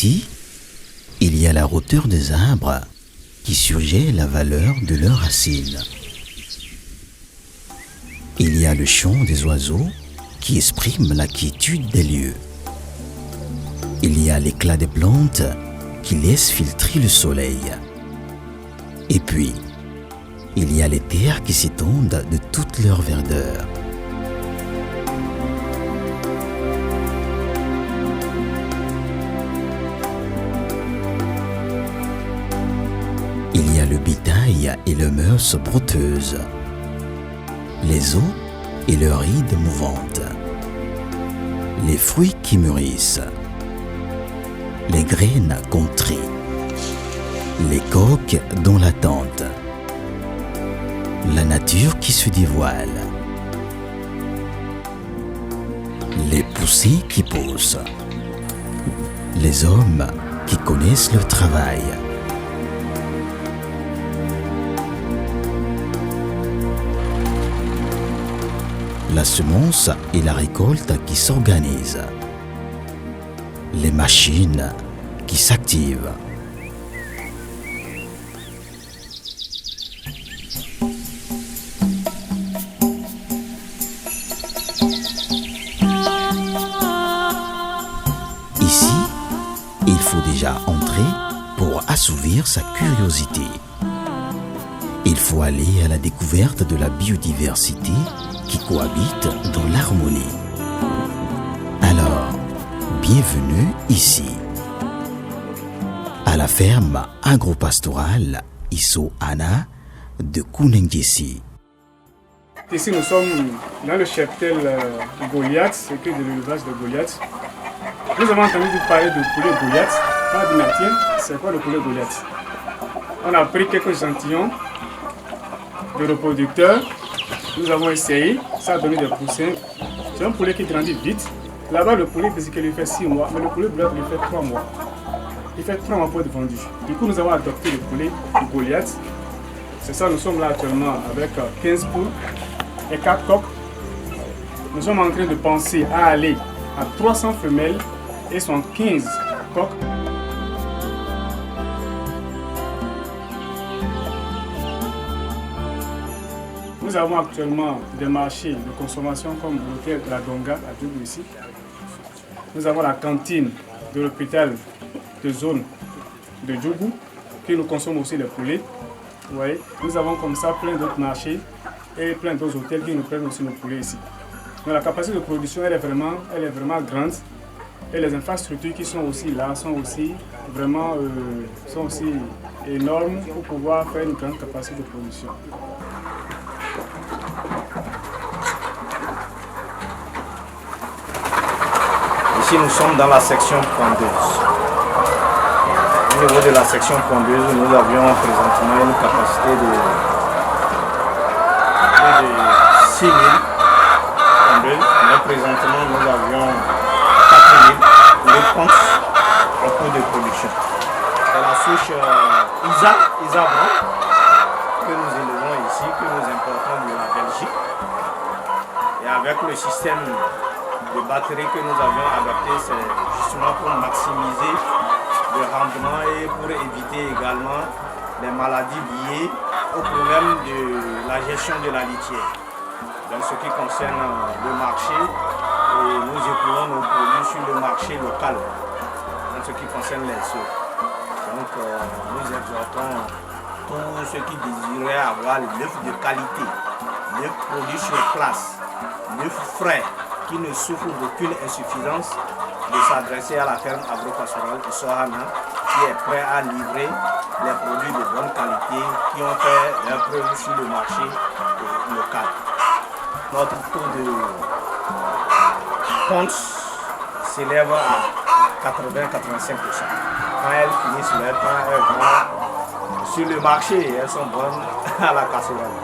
Ici, il y a la hauteur des arbres qui suggère la valeur de leurs racines. Il y a le chant des oiseaux qui exprime la quiétude des lieux. Il y a l'éclat des plantes qui laissent filtrer le soleil. Et puis, il y a les terres qui s'étendent de toute leur verdeur. Il y a le bétail et les mœurs brouteuses, les eaux et leurs rides mouvantes, les fruits qui mûrissent, les graines contrées, les coques dans l'attente, la nature qui se dévoile, les poussées qui poussent, les hommes qui connaissent leur travail. La semence et la récolte qui s'organisent, les machines qui s'activent. Ici, il faut déjà entrer pour assouvir sa curiosité. Il faut aller à la découverte de la biodiversité qui cohabitent dans l'harmonie. Alors, bienvenue ici, à la ferme agropastorale Isso Ana de Kunengesi. Ici, nous sommes dans le cheptel Goliath, c'est que de l'élevage de Goliath. Nous avons entendu parler de poulet Goliath. Pas de maintien, c'est quoi le poulet Goliath? On a pris quelques échantillons de reproducteurs. Nous avons essayé, ça a donné des poussins. C'est un poulet qui grandit vite. Là-bas, le poulet physique lui fait 6 mois, mais le poulet Goliath lui fait 3 mois. Il fait 3 mois pour être vendu. Du coup, nous avons adopté le poulet Goliath. C'est ça, nous sommes là actuellement avec 15 poules et 4 coqs. Nous sommes en train de penser à aller à 300 femelles et 115 coqs. Nous avons actuellement des marchés de consommation comme l'hôtel La Donga à Djougou ici. Nous avons la cantine de l'hôpital de zone de Djougou qui nous consomme aussi les poulets. Vous voyez, nous avons comme ça plein d'autres marchés et plein d'autres hôtels qui nous prennent aussi nos poulets ici. Donc la capacité de production elle est vraiment grande et les infrastructures qui sont aussi là sont aussi vraiment énormes pour pouvoir faire une grande capacité de production. Ici, nous sommes dans la section pondeuse. Au niveau de la section pondeuse, nous avions présentement une capacité de 6 000 pondeuses, mais présentement nous avions 4 000 ponces en cours de production. C'est la souche Isa Blanc que nous élevons ici, que nous importons de la Belgique. Et avec le système de batterie que nous avions adapté, c'est justement pour maximiser le rendement et pour éviter également les maladies liées au problème de la gestion de la litière. Dans ce qui concerne le marché, et nous écoulons nos produits sur le marché local, dans ce qui concerne les œufs. Donc nous exhortons tous ceux qui désiraient avoir l'œuf de qualité, l'œuf produit sur place, l'œuf frais, qui ne souffre d'aucune insuffisance, de s'adresser à la ferme agropastorale Isso Ana, qui est prêt à livrer les produits de bonne qualité qui ont fait leur preuve sur le marché local. Notre taux de ponce s'élève à 80-85%. Quand elles finissent leur temps, elles vont sur le marché et elles sont bonnes à la casserole.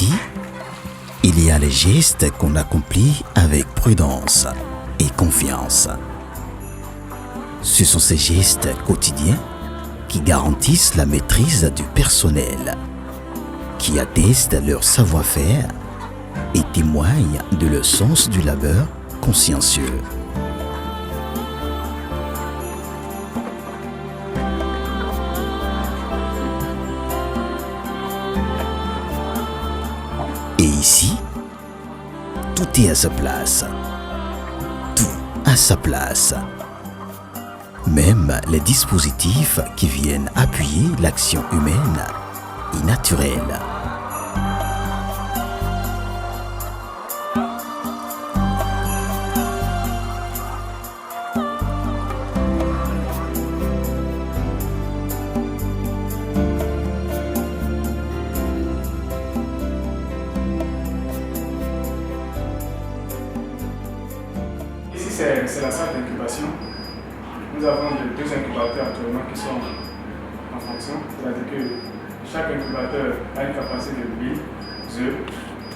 Ici, il y a les gestes qu'on accomplit avec prudence et confiance. Ce sont ces gestes quotidiens qui garantissent la maîtrise du personnel, qui attestent leur savoir-faire et témoignent de leur sens du labeur consciencieux. Et ici, tout est à sa place. Tout à sa place. Même les dispositifs qui viennent appuyer l'action humaine et naturelle. Ici, c'est la salle d'incubation. Nous avons deux incubateurs actuellement qui sont en fonction. C'est-à-dire que chaque incubateur a une capacité de 1000 œufs.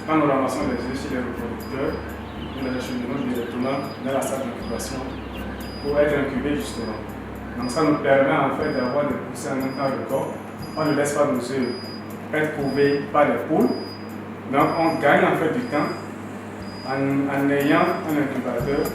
Quand nous ramassons les œufs chez les reproducteurs, nous les acheminons directement dans la salle d'incubation pour être incubés justement. Donc ça nous permet en fait d'avoir des poussées en un temps record. On ne laisse pas nos œufs être couvés par les poules. Donc on gagne en fait du temps en ayant un incubateur.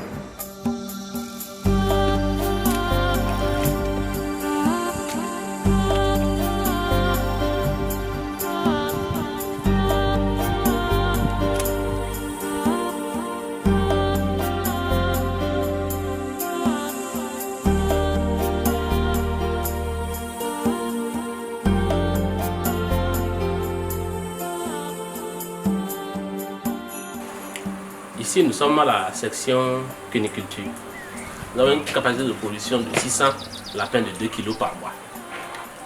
Ici, nous sommes à la section cuniculture. Nous avons une capacité de production de 600 lapins de 2 kg par mois.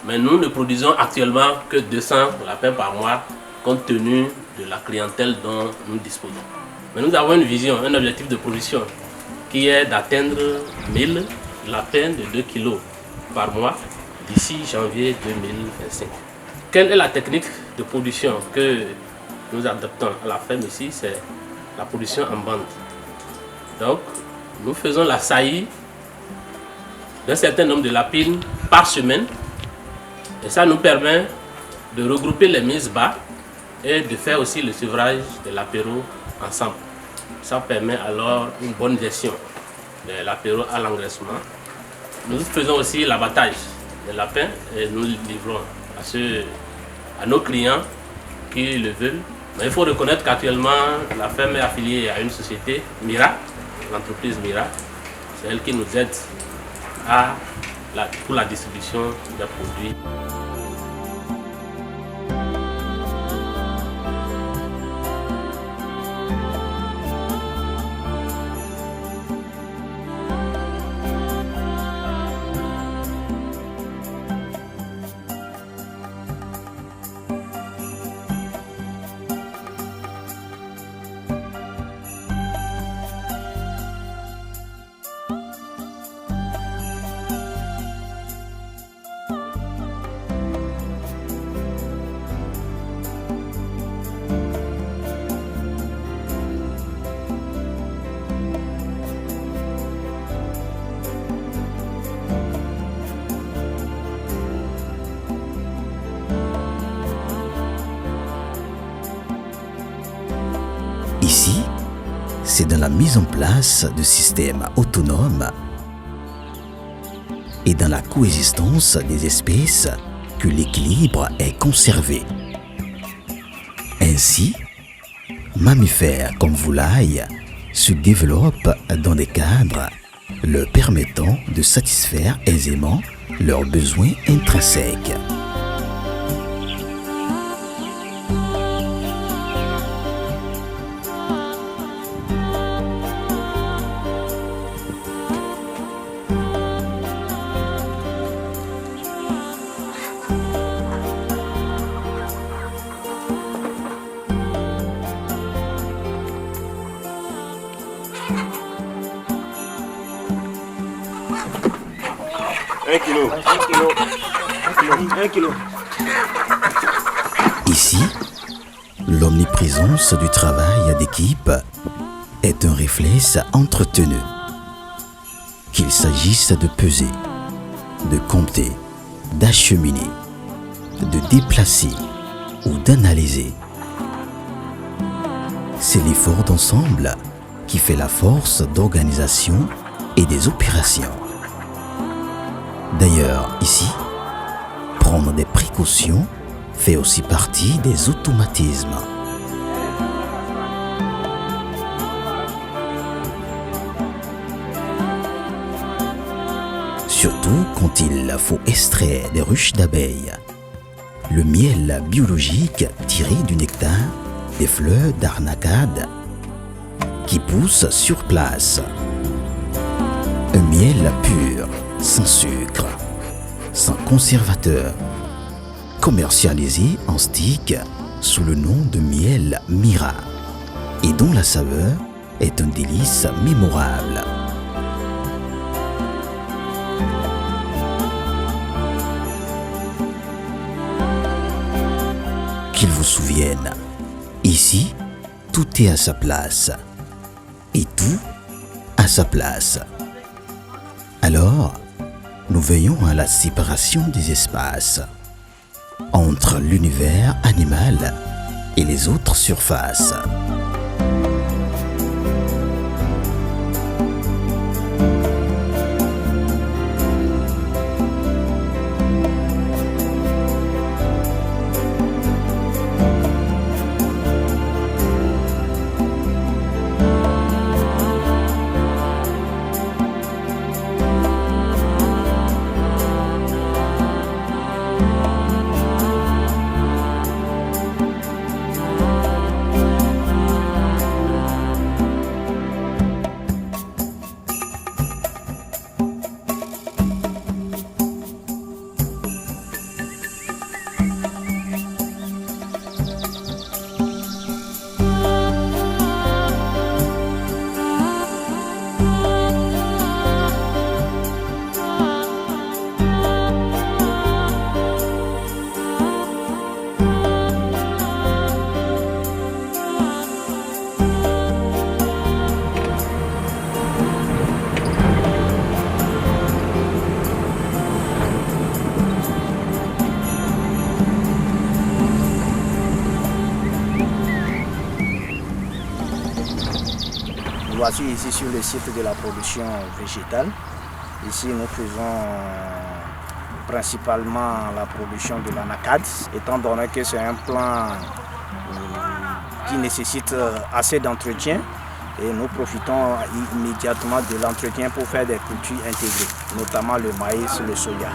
Mais nous ne produisons actuellement que 200 lapins par mois compte tenu de la clientèle dont nous disposons. Mais nous avons une vision, un objectif de production qui est d'atteindre 1000 lapins de 2 kg par mois d'ici janvier 2025. Quelle est la technique de production que nous adoptons à la ferme ici? C'est la production en bande. Donc, nous faisons la saillie d'un certain nombre de lapines par semaine et ça nous permet de regrouper les mises bas et de faire aussi le sevrage de l'apéro ensemble. Ça permet alors une bonne gestion de l'apéro à l'engraissement. Nous faisons aussi l'abattage des lapins et nous livrons à nos clients qui le veulent. Mais il faut reconnaître qu'actuellement, la ferme est affiliée à une société, Mira, l'entreprise Mira. C'est elle qui nous aide pour la distribution des produits. Ici, c'est dans la mise en place de systèmes autonomes et dans la coexistence des espèces que l'équilibre est conservé. Ainsi, mammifères comme volailles se développent dans des cadres leur permettant de satisfaire aisément leurs besoins intrinsèques. Ici, L'omniprésence du travail d'équipe est un réflexe entretenu. Qu'il s'agisse de peser, de compter, d'acheminer, de déplacer ou d'analyser. C'est l'effort d'ensemble qui fait la force d'organisation et des opérations. D'ailleurs, ici, prendre des précautions fait aussi partie des automatismes. Surtout quand il faut extraire des ruches d'abeilles. Le miel biologique tiré du nectar des fleurs d'arnacade qui poussent sur place. Un miel pur, sans sucre, sans conservateur, commercialisé en stick sous le nom de miel Mira et dont la saveur est un délice mémorable. Qu'il vous souvienne, ici, tout est à sa place et tout à sa place. Alors, nous veillons à la séparation des espaces entre l'univers animal et les autres surfaces. Voici ici sur le site de la production végétale. Ici nous faisons principalement la production de l'anacade, étant donné que c'est un plant qui nécessite assez d'entretien et nous profitons immédiatement de l'entretien pour faire des cultures intégrées, notamment le maïs, le soja.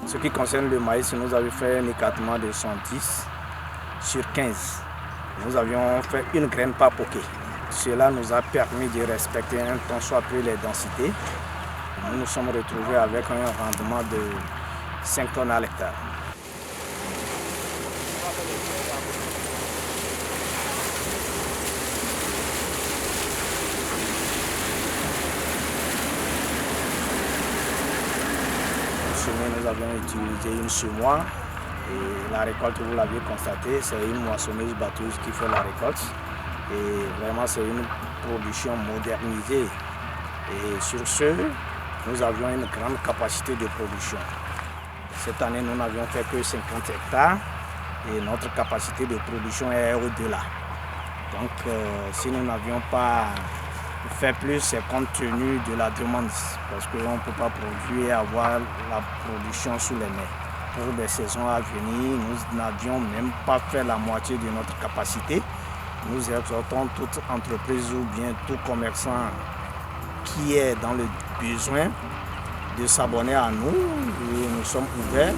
Ce qui concerne le maïs, nous avions fait un écartement de 110 sur 15. Nous avions fait une graine par poquet. Cela nous a permis de respecter un tant soit peu les densités. Nous nous sommes retrouvés avec un rendement de 5 tonnes à l'hectare. Nous avions utilisé une semoire et la récolte, vous l'avez constaté, c'est une moissonneuse batteuse qui fait la récolte et vraiment c'est une production modernisée et sur ce, nous avions une grande capacité de production. Cette année, nous n'avions fait que 50 hectares et notre capacité de production est au-delà. Donc si nous n'avions pas fait plus, c'est compte tenu de la demande, parce qu'on ne peut pas produire et avoir la production sous les mains. Pour les saisons à venir, nous n'avions même pas fait la moitié de notre capacité. Nous exhortons toute entreprise ou bien tout commerçant qui est dans le besoin de s'abonner à nous et nous sommes ouverts.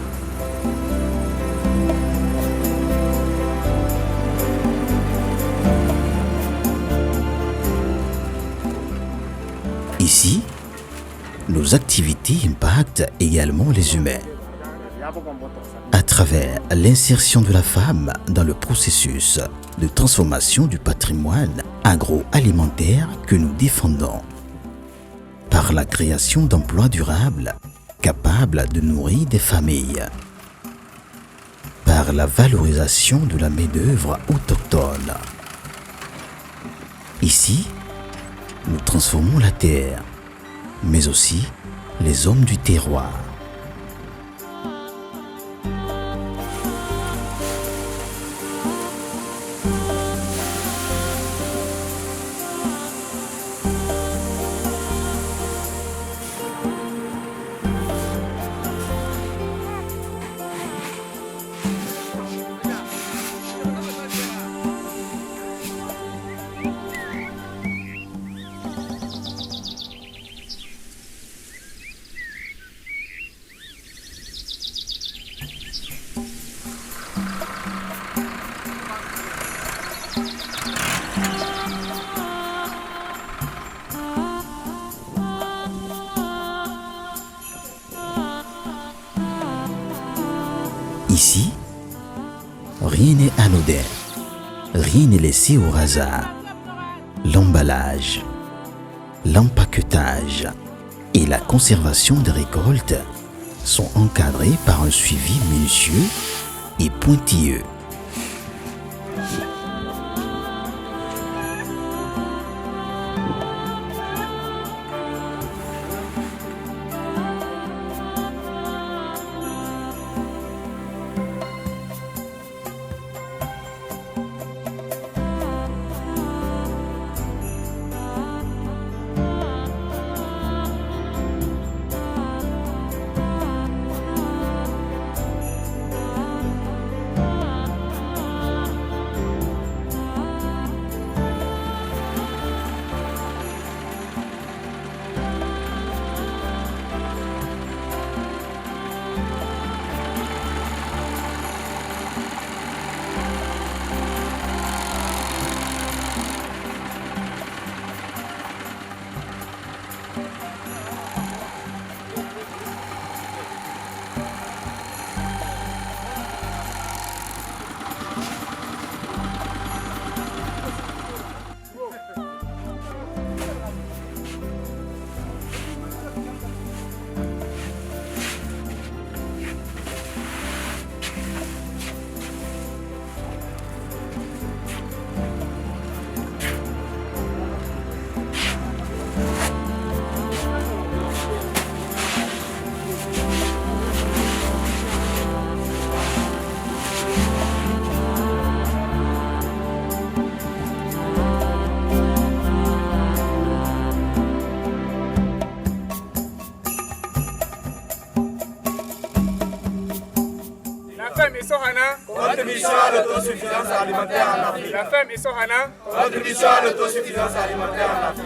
Ici, nos activités impactent également les humains. à travers l'insertion de la femme dans le processus de transformation du patrimoine agroalimentaire que nous défendons, par la création d'emplois durables capables de nourrir des familles, par la valorisation de la main-d'œuvre autochtone. Ici, nous transformons la terre, mais aussi les hommes du terroir. Ici, rien n'est anodin, rien n'est laissé au hasard. L'emballage, l'empaquetage et la conservation des récoltes sont encadrés par un suivi minutieux et pointilleux. Contribution à l'autosuffisance alimentaire en Afrique. La femme et Sohana. Contribution à l'autosuffisance alimentaire en Afrique.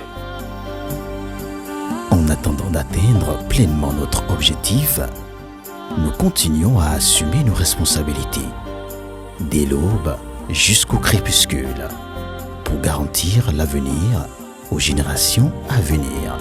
En attendant d'atteindre pleinement notre objectif, nous continuons à assumer nos responsabilités, dès l'aube jusqu'au crépuscule, pour garantir l'avenir aux générations à venir.